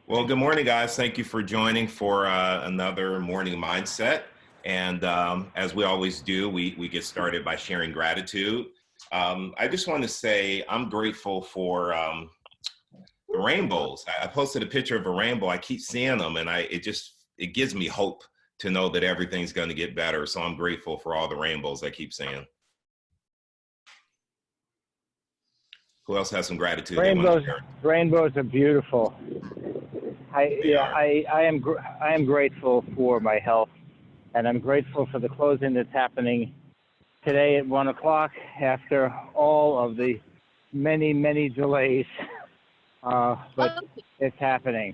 Well, good morning, guys. Thank you for joining for another morning mindset. And as we always do, we get started by sharing gratitude. I just want to say I'm grateful for the rainbows. I posted a picture of a rainbow. I keep seeing them, and it gives me hope to know that everything's going to get better. So I'm grateful for all the rainbows I keep seeing. Who else has some gratitude? Rainbows are beautiful. I am grateful for my health, and I'm grateful for the closing that's happening today at 1 o'clock after all of the many delays. But it's happening.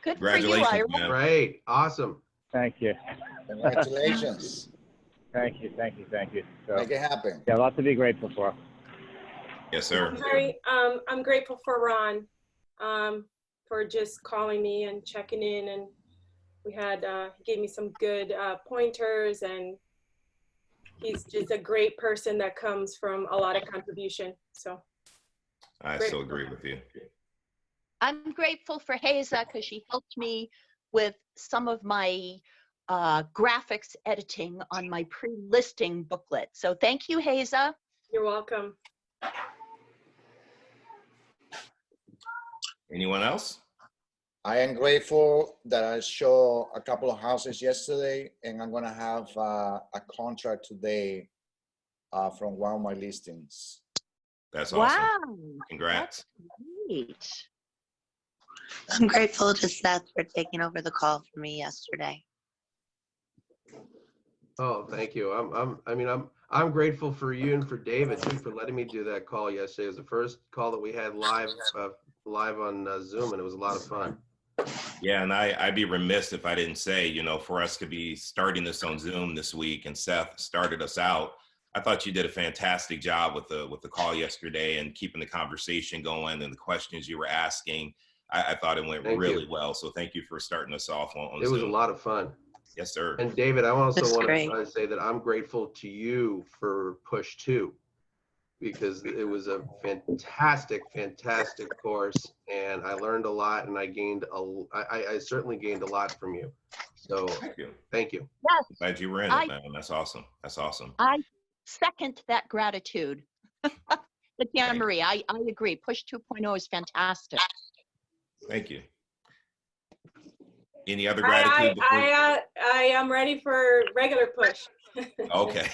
Good for you, Ira. Man. Great, awesome. Thank you. Congratulations. Thank you. So, Make it happen. yeah, lots to be grateful for. Yes, sir. I'm grateful for Ron for just calling me and checking in, and he gave me some good pointers, and he's just a great person that comes from a lot of contribution. So I so agree with you. I'm grateful for Hazel because she helped me with some of my graphics editing on my pre-listing booklet. So thank you, Hazel. You're welcome. Anyone else? I am grateful that I saw a couple of houses yesterday, and I'm going to have a contract today from one of my listings. That's awesome. Wow. Congrats. That's great. I'm grateful to Seth for taking over the call for me yesterday. Oh, thank you. I'm grateful for you and for David too for letting me do that call yesterday. It was the first call that we had live on Zoom, and it was a lot of fun. Yeah, and I'd be remiss if I didn't say, for us to be starting this on Zoom this week, and Seth started us out. I thought you did a fantastic job with the call yesterday and keeping the conversation going and the questions you were asking. I thought it went really well. So thank you for starting us off on It Zoom. was a lot of fun. Yes, sir. And David, I also want great. to say that I'm grateful to you for Push 2, because it was a fantastic course, and I learned a lot, and I certainly gained a lot from you. So thank you. Yes. Glad you were in it, man. That's awesome. I second that gratitude. But yeah, Marie, I agree. Push 2.0 is fantastic. Thank you. Any other gratitude? I am ready for regular push. Okay.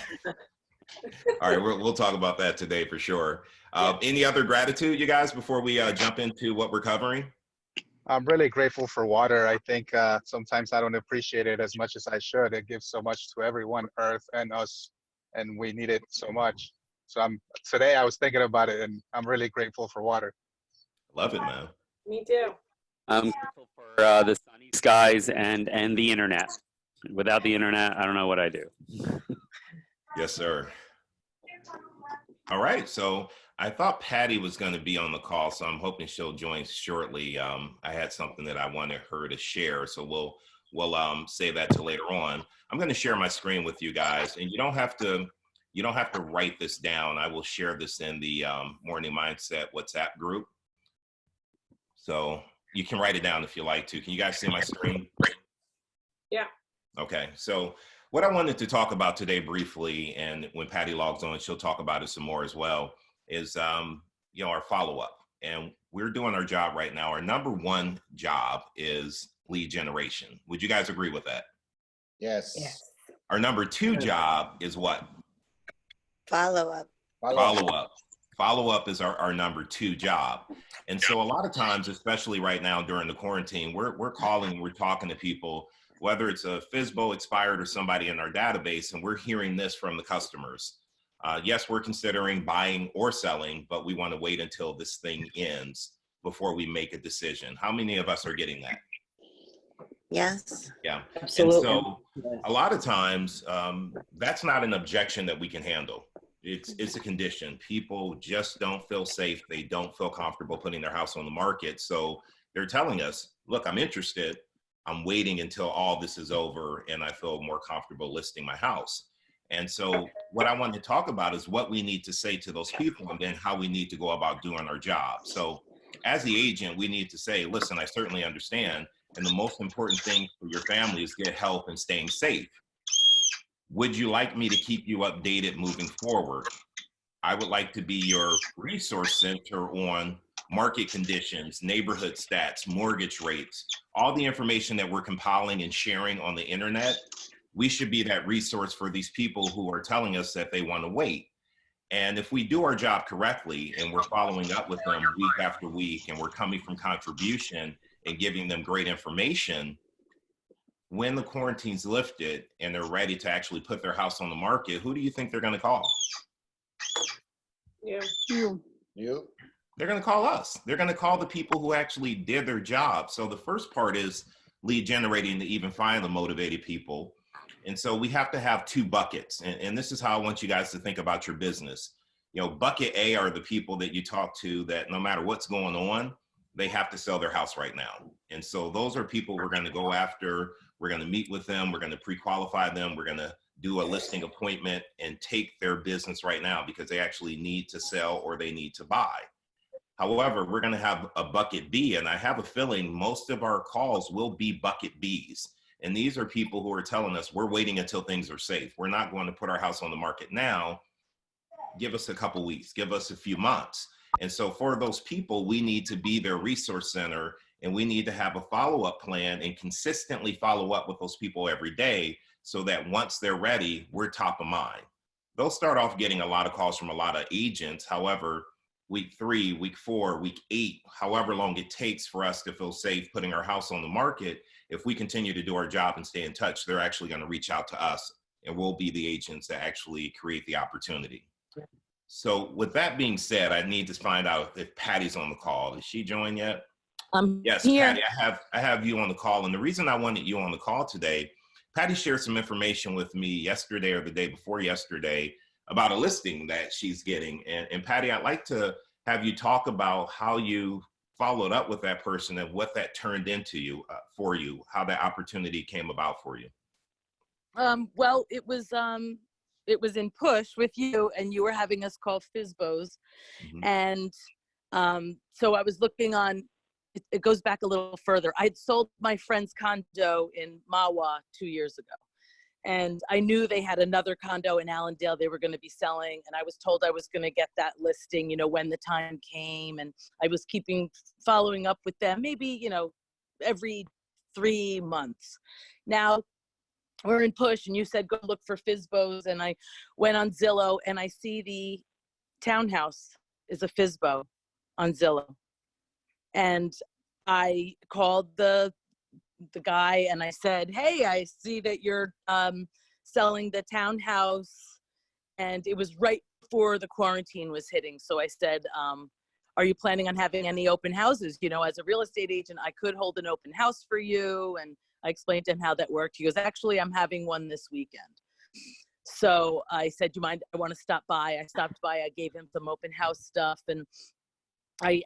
All right, we'll talk about that today for sure. Any other gratitude, you guys, before we jump into what we're covering? I'm really grateful for water. I think sometimes I don't appreciate it as much as I should. It gives so much to everyone, Earth and us, and we need it so much. So today I was thinking about it, and I'm really grateful for water. Love it, man. Me too. I'm grateful for the sunny skies and the internet. Without the internet, I don't know what I do. Yes, sir. All right, so I thought Patti was going to be on the call, so I'm hoping she'll join shortly. I had something that I wanted her to share, so we'll save that till later on. I'm going to share my screen with you guys, and you don't have to write this down. I will share this in the Morning Mindset WhatsApp group, so you can write it down if you like to. Can you guys see my screen? Yeah. Okay, so what I wanted to talk about today briefly, and when Patti logs on, she'll talk about it some more as well, is our follow-up. And we're doing our job right now. Our number one job is lead generation. Would you guys agree with that? Yes. Our number two job is what? Follow-up. Follow-up. Follow-up is our number two job. And so a lot of times, especially right now during the quarantine, we're calling, we're talking to people, whether it's a Fizbo expired or somebody in our database, and we're hearing this from the customers. Yes, we're considering buying or selling, but we want to wait until this thing ends before we make a decision. How many of us are getting that? Yes. Yeah. Absolutely. And so a lot of times, that's not an objection that we can handle. It's a condition. People just don't feel safe. They don't feel comfortable putting their house on the market. So they're telling us, look, I'm interested. I'm waiting until all this is over and I feel more comfortable listing my house. And so what I want to talk about is what we need to say to those people and then how we need to go about doing our job. So as the agent, we need to say, listen, I certainly understand. And the most important thing for your family is get help and staying safe. Would you like me to keep you updated moving forward? I would like to be your resource center on market conditions, neighborhood stats, mortgage rates, all the information that we're compiling and sharing on the internet. We should be that resource for these people who are telling us that they want to wait. And if we do our job correctly and we're following up with them week after week and we're coming from contribution and giving them great information, when the quarantine's lifted and they're ready to actually put their house on the market, who do you think they're going to call? Yeah. You? They're going to call us. They're going to call the people who actually did their job. So the first part is lead generating to even find the motivated people. And so we have to have two buckets. And this is how I want you guys to think about your business. You know, bucket A are the people that you talk to that no matter what's going on, they have to sell their house right now. And so those are people we're going to go after. We're going to meet with them. We're going to pre-qualify them. We're going to do a listing appointment and take their business right now because they actually need to sell or they need to buy. However, we're going to have a bucket B, and I have a feeling most of our calls will be bucket Bs. And these are people who are telling us we're waiting until things are safe. We're not going to put our house on the market now. Give us a couple weeks, give us a few months. And so for those people, we need to be their resource center, and we need to have a follow-up plan and consistently follow up with those people every day so that once they're ready, we're top of mind. They'll start off getting a lot of calls from a lot of agents. However, week 3, week 4, week 8, however long it takes for us to feel safe putting our house on the market, if we continue to do our job and stay in touch, they're actually going to reach out to us, and we'll be the agents that actually create the opportunity. So with that being said, I need to find out if Patti's on the call. Is she joined yet? Yes, here. Patti, I have you on the call. And the reason I wanted you on the call today, Patti shared some information with me yesterday or the day before yesterday about a listing that she's getting. And Patti, I'd like to have you talk about how you followed up with that person and what that turned into you for you, how that opportunity came about for you. Well, it was in push with you, and you were having us call Fizbos. Mm-hmm. And so I was looking on, it goes back a little further. I'd sold my friend's condo in Mawa 2 years ago. And I knew they had another condo in Allendale they were going to be selling. And I was told I was going to get that listing, you know, when the time came. And I was following up with them, maybe, you know, every 3 months. Now, we're in push, and you said go look for Fizbos, and I went on Zillow, and I see the townhouse is a Fizbo on Zillow. And I called the guy and I said, hey, I see that you're selling the townhouse. And it was right before the quarantine was hitting. So I said, are you planning on having any open houses? You know, as a real estate agent, I could hold an open house for you. And I explained to him how that worked. He goes, actually, I'm having one this weekend. So I said, do you mind? I want to stop by. I stopped by. I gave him some open house stuff. And I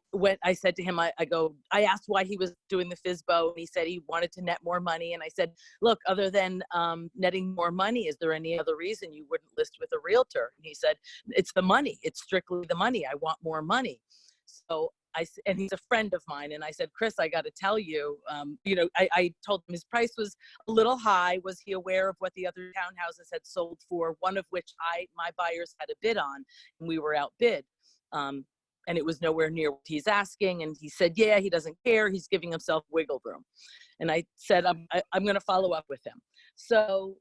said to him, I asked why he was doing the Fizbo, and he said he wanted to net more money. And I said, look, other than netting more money, is there any other reason you wouldn't list with a realtor? And he said, it's the money. It's strictly the money. I want more money. So and he's a friend of mine. And I said, Chris, I got to tell you, you know, I told him his price was a little high. Was he aware of what the other townhouses had sold for? One of which my buyers had a bid on, and we were outbid. And it was nowhere near what he's asking. And he said, yeah, he doesn't care. He's giving himself wiggle room. And I said, I'm going to follow up with him. So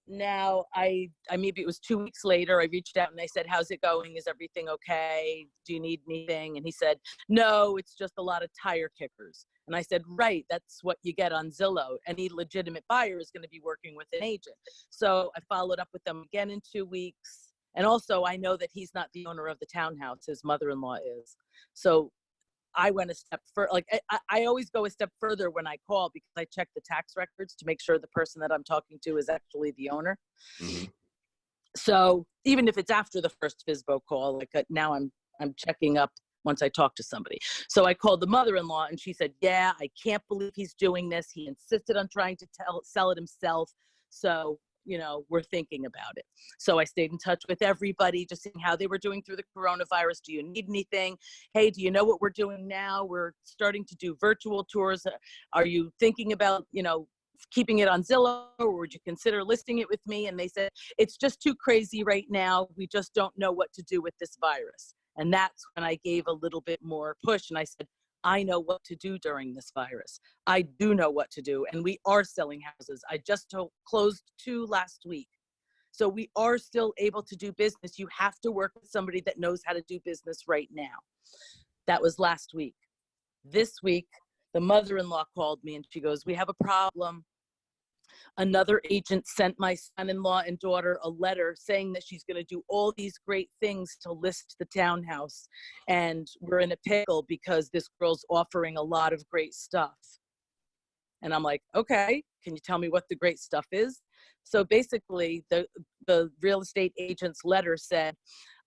now I maybe it was 2 weeks later, I reached out and I said, how's it going? Is everything okay? Do you need anything? And he said, no, it's just a lot of tire kickers. And I said, right, that's what you get on Zillow. Any legitimate buyer is going to be working with an agent. So I followed up with them again in 2 weeks. And also, I know that he's not the owner of the townhouse. His mother-in-law is. So I went a step further. Like I always go a step further when I call, because I check the tax records to make sure the person that I'm talking to is actually the owner. Mm-hmm. So even if it's after the first Fizbo call, like now I'm checking up once I talk to somebody. So I called the mother-in-law, and she said, yeah, I can't believe he's doing this. He insisted on trying to sell it himself. So were thinking about it. So I stayed in touch with everybody, just seeing how they were doing through the coronavirus. Do you need anything? Hey, do you know what we're doing now? We're starting to do virtual tours. Are you thinking about, keeping it on Zillow, or would you consider listing it with me? And they said, it's just too crazy right now. We just don't know what to do with this virus. And that's when I gave a little bit more push. And I said, I know what to do during this virus. I do know what to do. And we are selling houses. I just closed 2 last week. So we are still able to do business. You have to work with somebody that knows how to do business right now. That was last week. This week, the mother-in-law called me and she goes, we have a problem. Another agent sent my son-in-law and daughter a letter saying that she's going to do all these great things to list the townhouse. And we're in a pickle because this girl's offering a lot of great stuff. And I'm like, okay, can you tell me what the great stuff is? So basically, the real estate agent's letter said,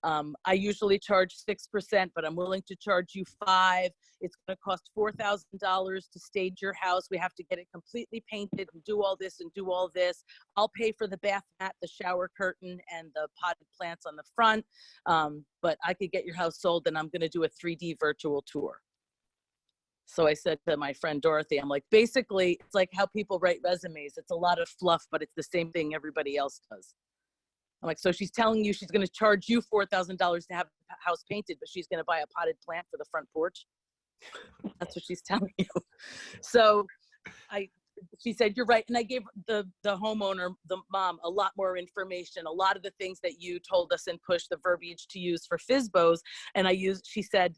I usually charge 6%, but I'm willing to charge you 5%. It's going to cost $4,000 to stage your house. We have to get it completely painted and do all this and do all this. I'll pay for the bath mat, the shower curtain, and the potted plants on the front. But I could get your house sold, and I'm going to do a 3D virtual tour. So I said to my friend Dorothy, I'm like, basically, it's like how people write resumes. It's a lot of fluff, but it's the same thing everybody else does. I'm like, so she's telling you she's going to charge you $4,000 to have the house painted, but she's going to buy a potted plant for the front porch. That's what she's telling you. So she said, you're right. And I gave the homeowner, the mom, a lot more information, a lot of the things that you told us and pushed the verbiage to use for Fizbos. And she said,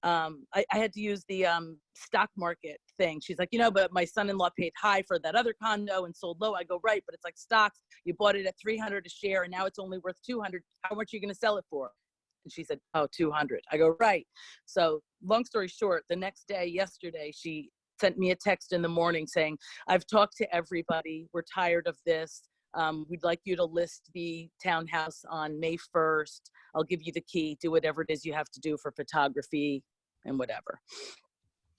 I had to use the stock market thing. She's like, but my son-in-law paid high for that other condo and sold low. I go, right, but it's like stocks. You bought it at $300 a share and now it's only worth $200. How much are you going to sell it for? And she said, oh, $200. I go, right. So long story short, the next day, yesterday, she sent me a text in the morning saying, I've talked to everybody. We're tired of this. We'd like you to list the townhouse on May 1st. I'll give you the key. Do whatever it is you have to do for photography and whatever.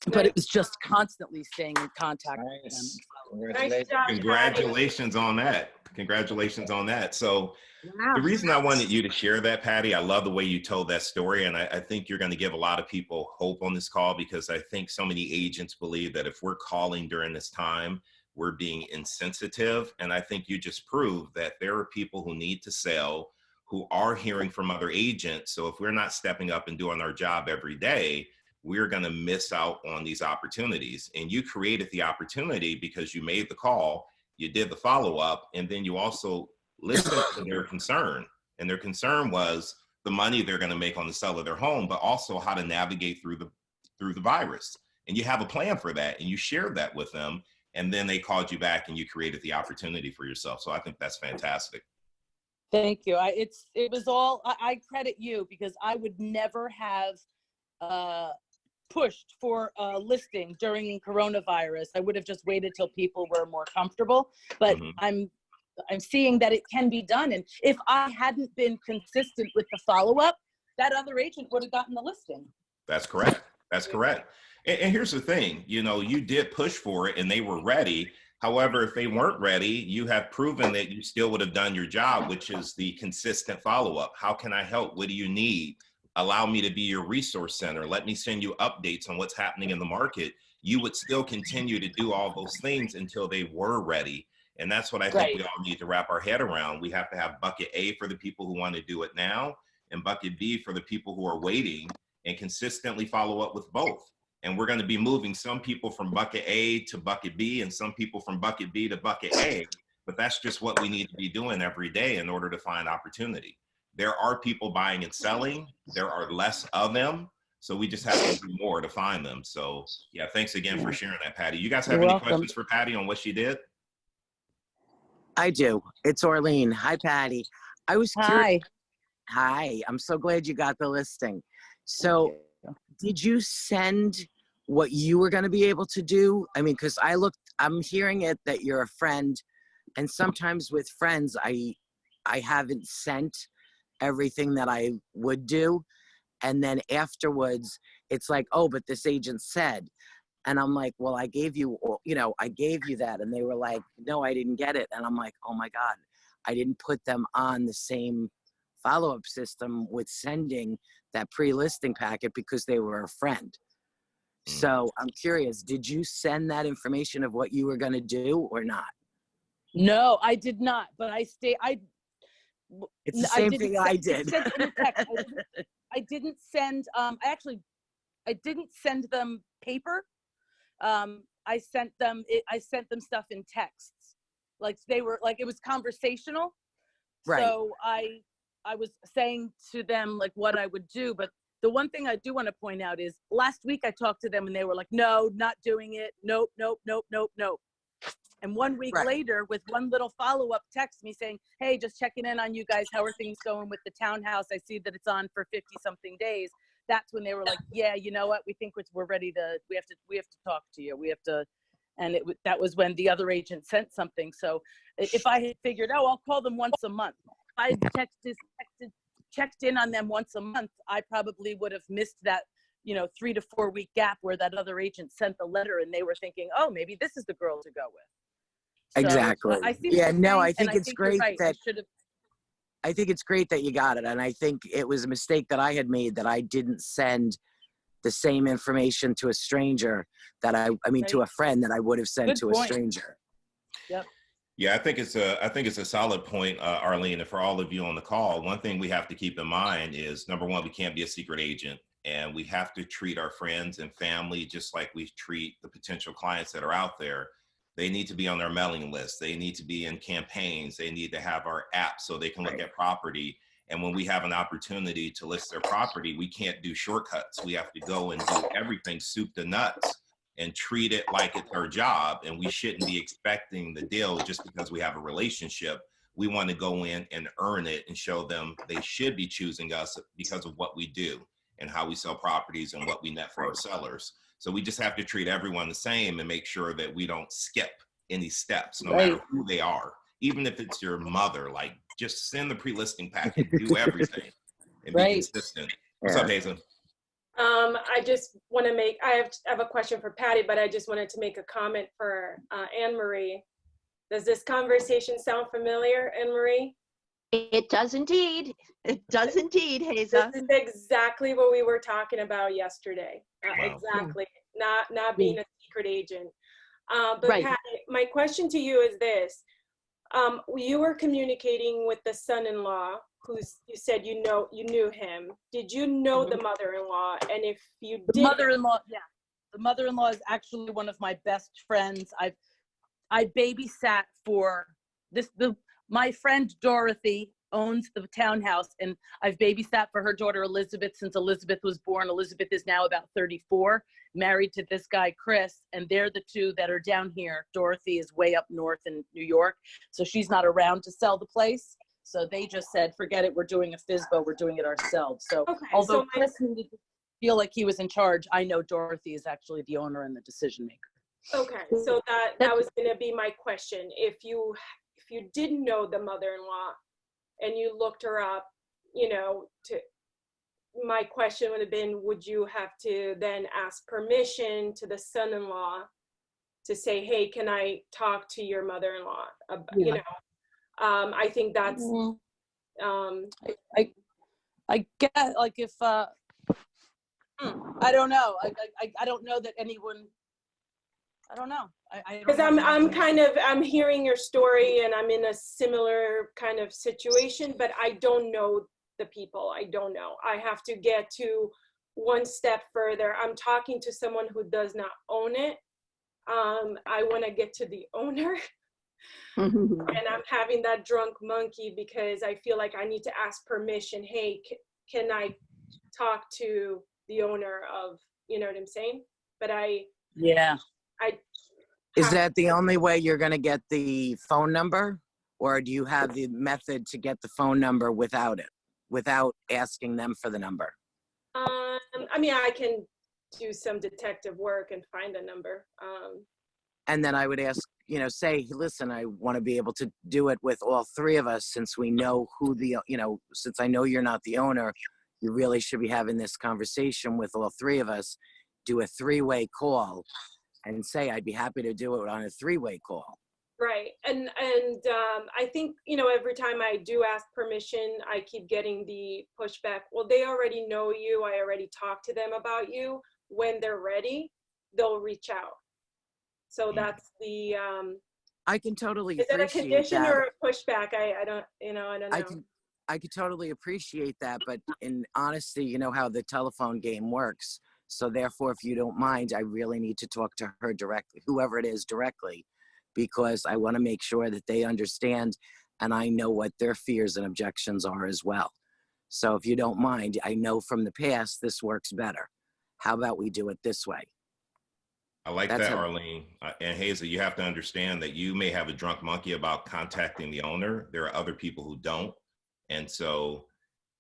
But it was just constantly staying in contact with them. Nice job, Congratulations on that. Congratulations on that. So the reason I wanted you to share that, Patti, I love the way you told that story. And I think you're going to give a lot of people hope on this call, because I think so many agents believe that if we're calling during this time, we're being insensitive. And I think you just proved that there are people who need to sell, who are hearing from other agents. So if we're not stepping up and doing our job every day, we're going to miss out on these opportunities. And you created the opportunity because you made the call, you did the follow-up, and then you also listened to their concern. And their concern was the money they're going to make on the sale of their home, but also how to navigate through the virus. And you have a plan for that, and you shared that with them. And then they called you back and you created the opportunity for yourself. So I think that's fantastic. Thank you. It was all, I credit you, because I would never have pushed for a listing during coronavirus. I would have just waited till people were more comfortable, but I'm seeing that it can be done. And if I hadn't been consistent with the follow-up, that other agent would have gotten the listing. That's correct. That's correct. And here's the thing, you did push for it and they were ready. However, if they weren't ready, you have proven that you still would have done your job, which is the consistent follow-up. How can I help? What do you need? Allow me to be your resource center. Let me send you updates on what's happening in the market. You would still continue to do all those things until they were ready. And that's what I think we all need to wrap our head around. We have to have bucket A for the people who want to do it now, and bucket B for the people who are waiting, and consistently follow up with both. And we're going to be moving some people from bucket A to bucket B and some people from bucket B to bucket A. But that's just what we need to be doing every day in order to find opportunity. There are people buying and selling. There are less of them. So we just have to do more to find them. So yeah, thanks again for sharing that, Patti. You guys have any questions for Patti on what she did? I do. It's Orlean. Hi, Patti. I was curious. Hi. I'm so glad you got the listing. So did you send what you were going to be able to do? I mean, because I'm hearing it that you're a friend, and sometimes with friends, I haven't sent everything that I would do. And then afterwards, it's like, oh, but this agent said, and I'm like, well, I gave you that. And they were like, no, I didn't get it. And I'm like, oh my God. I didn't put them on the same follow-up system with sending that pre-listing packet because they were a friend. So I'm curious, did you send that information of what you were going to do or not? No, I did not, but It's the same thing I did. I didn't send, I didn't send them paper. I sent them stuff in texts. Like they were, like it was conversational. Right. So I was saying to them like what I would do, but the one thing I do want to point out is last week I talked to them and they were like, no, not doing it. Nope, nope, nope, nope, nope. And 1 week later with one little follow-up text me saying, hey, just checking in on you guys. How are things going with the townhouse? I see that it's on for 50 something days. That's when they were like, yeah, you know what? We think we're ready to, we have to talk to you. We have to, and that was when the other agent sent something. So if I had figured, oh, I'll call them once a month. If I checked in on them once a month, I probably would have missed that, 3 to 4 week gap where that other agent sent the letter and they were thinking, oh, maybe this is the girl to go with. Exactly. So, I see yeah, no, I saying, think it's great right. that I think it's great that you got it. And I think it was a mistake that I had made that I didn't send the same information to a stranger that to a friend that I would have sent to a stranger. Yep. Yeah, I think it's a solid point, Arlene, and for all of you on the call. One thing we have to keep in mind is, number one, we can't be a secret agent, and we have to treat our friends and family just like we treat the potential clients that are out there. They need to be on their mailing list. They need to be in campaigns. They need to have our app so they can look at property. And when we have an opportunity to list their property, we can't do shortcuts. We have to go and do everything soup to nuts and treat it like it's our job. And we shouldn't be expecting the deal just because we have a relationship. We want to go in and earn it and show them they should be choosing us because of what we do and how we sell properties and what we net for our sellers. So we just have to treat everyone the same and make sure that we don't skip any steps, no matter who they are. Even if it's your mother, like just send the pre-listing packet, do everything and be consistent. What's up, Hazel? I just want to I have a question for Patti, but I just wanted to make a comment for Anne-Marie. Does this conversation sound familiar, Anne-Marie? It does indeed. It does indeed, Hazel. This is exactly what we were talking about yesterday. Wow. Exactly. Not being a secret agent. But Patti, my question to you is this. You were communicating with the son-in-law, you said you knew him. Did you know the mother-in-law? And if you did, mother-in-law, yeah, the mother-in-law is actually one of my best friends. I babysat for this. My friend Dorothy owns the townhouse, and I've babysat for her daughter Elizabeth since Elizabeth was born. Elizabeth is now about 34, married to this guy Chris, and they're the two that are down here. Dorothy is way up north in New York, so she's not around to sell the place. So they just said, forget it, we're doing a Fizbo, we're doing it ourselves. So although Chris needed to feel like he was in charge, I know Dorothy is actually the owner and the decision maker. Okay, so that was going to be my question. If you didn't know the mother-in-law and you looked her up, my question would have been, would you have to then ask permission to the son-in-law to say, hey, can I talk to your mother-in-law? I think that's, I get, like, if, I don't know. I don't know that anyone, I don't know. Because I'm hearing your story and I'm in a similar kind of situation, but I don't know the people. I don't know. I have to get to one step further. I'm talking to someone who does not own it. I want to get to the owner. And I'm having that drunk monkey because I feel like I need to ask permission. Hey, can I talk to the owner of, you know what I'm saying? But is that the only way you're going to get the phone number, or do you have the method to get the phone number without asking them for the number? I mean, I can do some detective work and find a number. And then I would ask, say, listen, I want to be able to do it with all three of us, since we know who since I know you're not the owner, you really should be having this conversation with all three of us. Do a three-way call and say, I'd be happy to do it on a three-way call. Right. And I think, every time I do ask permission, I keep getting the pushback. Well, they already know you. I already talked to them about you. When they're ready, they'll reach out. So that's the, I can totally is that a appreciate condition that. or a pushback? I don't, I don't know. I could totally appreciate that, but in honesty, you know how the telephone game works. So therefore, if you don't mind, I really need to talk to her directly, whoever it is directly, because I want to make sure that they understand and I know what their fears and objections are as well. So if you don't mind, I know from the past this works better. How about we do it this way? I like That's that, a- Arlene. And Hazel, you have to understand that you may have a drunk monkey about contacting the owner. There are other people who don't. And so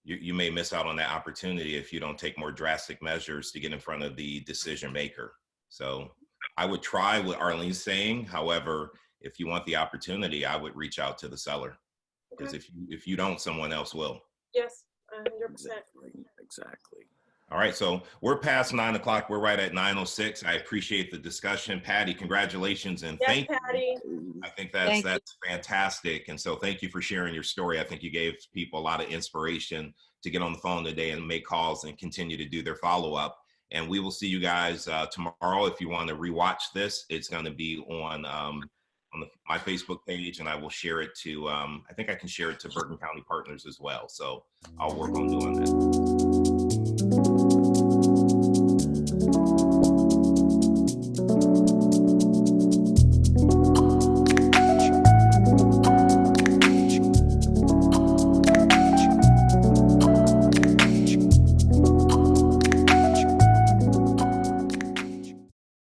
you may miss out on that opportunity if you don't take more drastic measures to get in front of the decision maker. So I would try what Arlene's saying. However, if you want the opportunity, I would reach out to the seller. Because if you don't, someone else will. Yes, 100%. Exactly. All right, so we're past 9 o'clock. We're right at 9:06. I appreciate the discussion. Patti, congratulations and Yes, thank Patti. you. I think that's fantastic. And so thank you for sharing your story. I think you gave people a lot of inspiration to get on the phone today and make calls and continue to do their follow-up. And we will see you guys tomorrow. If you want to rewatch this, it's going to be on my Facebook page, and I will share it to, I think I can share it to Bergen County Partners as well. So I'll work on doing that.